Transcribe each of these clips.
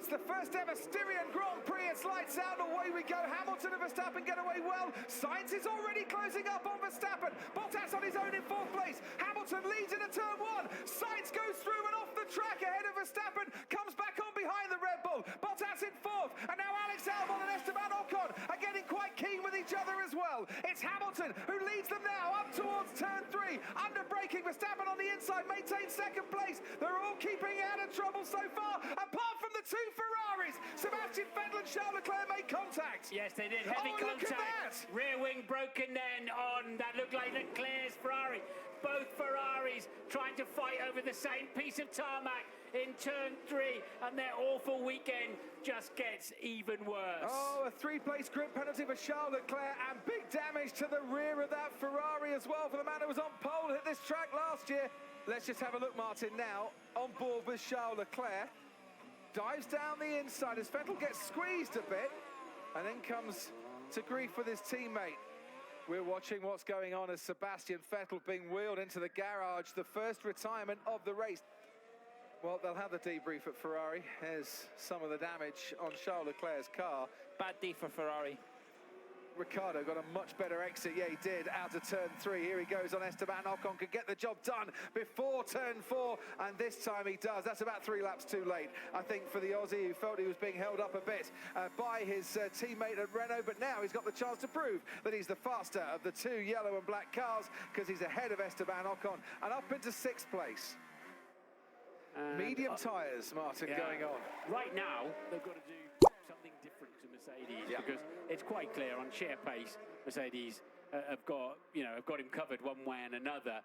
It's the first ever Styrian Grand Prix. It's lights out, away we go. Hamilton and Verstappen get away well. Sainz is already closing up on Verstappen. Bottas on his own in fourth place. Hamilton leads into turn one. Sainz goes through and off the track ahead of Verstappen. Comes back on behind the Red Bull. Bottas in fourth. And now Alex Albon and Esteban Ocon are getting quite keen with each other as well. It's Hamilton who leads them now up towards turn three. Under braking, Verstappen on the inside maintains second place. They're all keeping out of trouble so far, apart from the two Ferraris. Sebastian Vettel and Charles Leclerc made contact. Yes, they did. Heavy contact. Rear wing broken then on that looked like Leclerc's Ferrari. Both Ferraris trying to fight over the same piece of tarmac in turn three, and their awful weekend just gets even worse. Oh, a three-place grid penalty for Charles Leclerc, and big damage to the rear of that Ferrari as well for the man who was on pole, hit this track last year. Let's just have a look, Martin, now on board with Charles Leclerc. Dives down the inside as Vettel gets squeezed a bit and then comes to grief with his teammate. We're watching what's going on as Sebastian Vettel being wheeled into the garage, the first retirement of the race. Well, they'll have the debrief at Ferrari. Here's some of the damage on Charles Leclerc's car. Bad D for Ferrari. Ricciardo got a much better exit. Yeah, he did, out of turn three. Here he goes on Esteban Ocon, could get the job done before turn four, and this time he does. That's about 3 laps too late, I think, for the Aussie, who felt he was being held up a bit by his teammate at Renault, but now he's got the chance to prove that he's the faster of the two yellow and black cars, because he's ahead of Esteban Ocon, and up into 6th place. Medium tyres, Martin, going on. Right now, they've got to do something different to Mercedes, because it's quite clear on sheer pace, Mercedes have got him covered one way and another.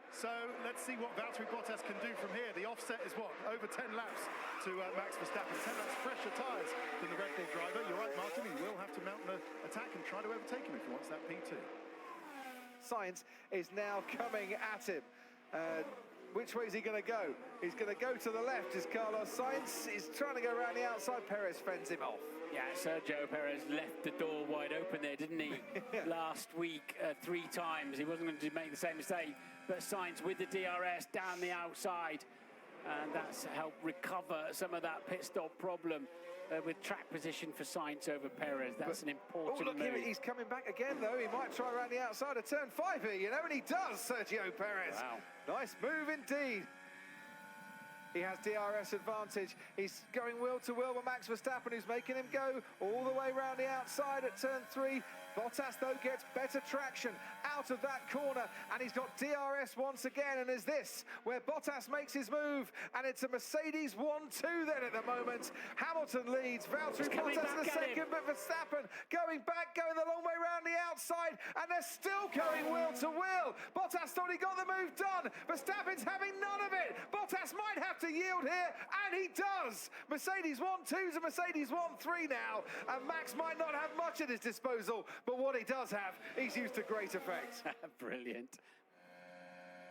So let's see what Valtteri Bottas can do from here. The offset is what? Over 10 laps to Max Verstappen. 10 laps fresher tyres than the Red Bull driver. You're right, Martin, he will have to mount the attack and try to overtake him if he wants that P2. Sainz is now coming at him. Which way is he going to go? He's going to go to the left, is Carlos Sainz. He's trying to go around the outside. Perez fends him off. Yeah, Sergio Perez left the door wide open there, didn't he? Last week, 3 times. He wasn't going to make the same mistake. But Sainz with the DRS down the outside. And that's helped recover some of that pit stop problem with track position for Sainz over Perez. That's an important move. He's coming back again, though. He might try around the outside of turn 5 here, you know, and he does, Sergio Perez. Wow. Nice move indeed. He has DRS advantage. He's going wheel to wheel with Max Verstappen, who's making him go all the way around the outside at turn 3. Bottas, though, gets better traction out of that corner, and he's got DRS once again, and is this where Bottas makes his move, and it's a Mercedes 1-2 then at the moment. Hamilton leads, Valtteri Bottas in the second, but Verstappen going back, going the long way around the outside, and they're still going wheel to wheel. Bottas thought he got the move done. Verstappen's having none of it. Bottas might have to yield here, and he does. Mercedes 1-2 to Mercedes 1-3 now, and Max might not have much at his disposal, but what he does have, he's used to great effect. Brilliant.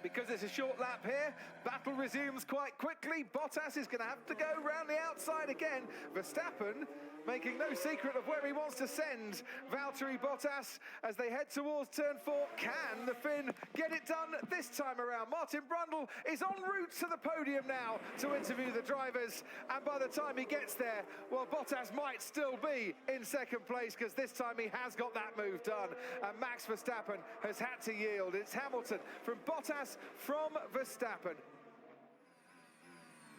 Because it's a short lap here, battle resumes quite quickly. Bottas is going to have to go round the outside again. Verstappen making no secret of where he wants to send Valtteri Bottas as they head towards turn 4. Can the Finn get it done this time around? Martin Brundle is en route to the podium now to interview the drivers, and by the time he gets there, well, Bottas might still be in second place, because this time he has got that move done, and Max Verstappen has had to yield. It's Hamilton from Bottas from Verstappen.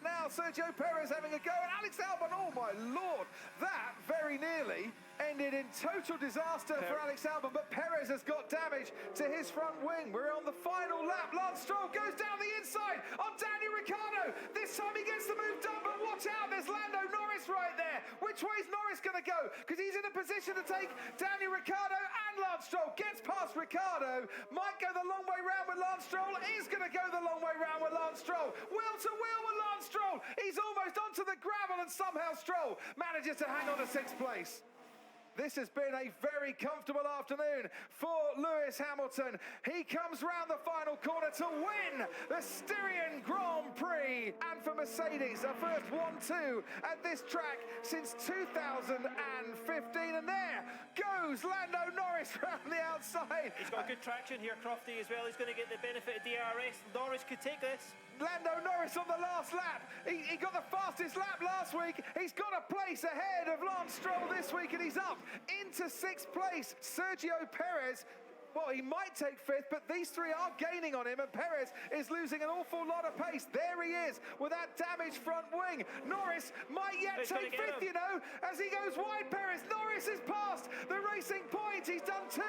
Now Sergio Perez having a go, and Alex Albon, oh my lord, that very nearly ended in total disaster for Alex Albon, but Perez has got damage to his front wing. We're on the final lap. Lance Stroll goes down the inside on Daniel Ricciardo. This time he gets the move done, but watch out, there's Lando Norris right there. Which way is Norris going to go? Because he's in a position to take Daniel Ricciardo, and Lance Stroll gets past Ricciardo, might go the long way round with Lance Stroll, is going to go the long way round with Lance Stroll. Wheel to wheel with Lance Stroll. He's almost onto the gravel, and somehow Stroll manages to hang on to 6th place. This has been a very comfortable afternoon for Lewis Hamilton. He comes round the final corner to win the Styrian Grand Prix. And for Mercedes, their first 1-2 at this track since 2015. And there goes Lando Norris round the outside. He's got good traction here, Crofty, as well. He's going to get the benefit of DRS. Norris could take this. Lando Norris on the last lap. He got the fastest lap last week. week. He's got a place ahead of Lance Stroll this week, and he's up into 6th place. Sergio Perez, well, he might take 5th, but these three are gaining on him, and Perez is losing an awful lot of pace. There he is with that damaged front wing. Norris might yet take 5th, you know, as he goes wide. Perez, Norris is past the racing point. He's done 2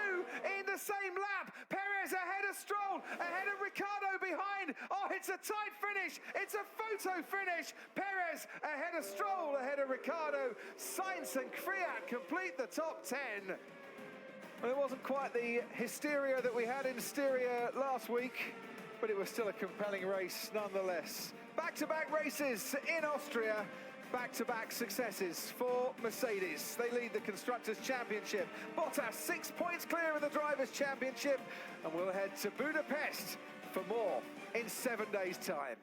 in the same lap. Perez ahead of Stroll, ahead of Ricciardo behind. Oh, it's a tight finish. It's a photo finish. Perez ahead of Stroll, ahead of Ricciardo. Sainz and Kvyat complete the top 10. Well, it wasn't quite the hysteria that we had in Stirya last week, but it was still a compelling race nonetheless. Back-to-back races in Austria, back-to-back successes for Mercedes. They lead the Constructors' Championship. Bottas 6 points clear of the Drivers' Championship, and we'll head to Budapest for more in 7 days' time.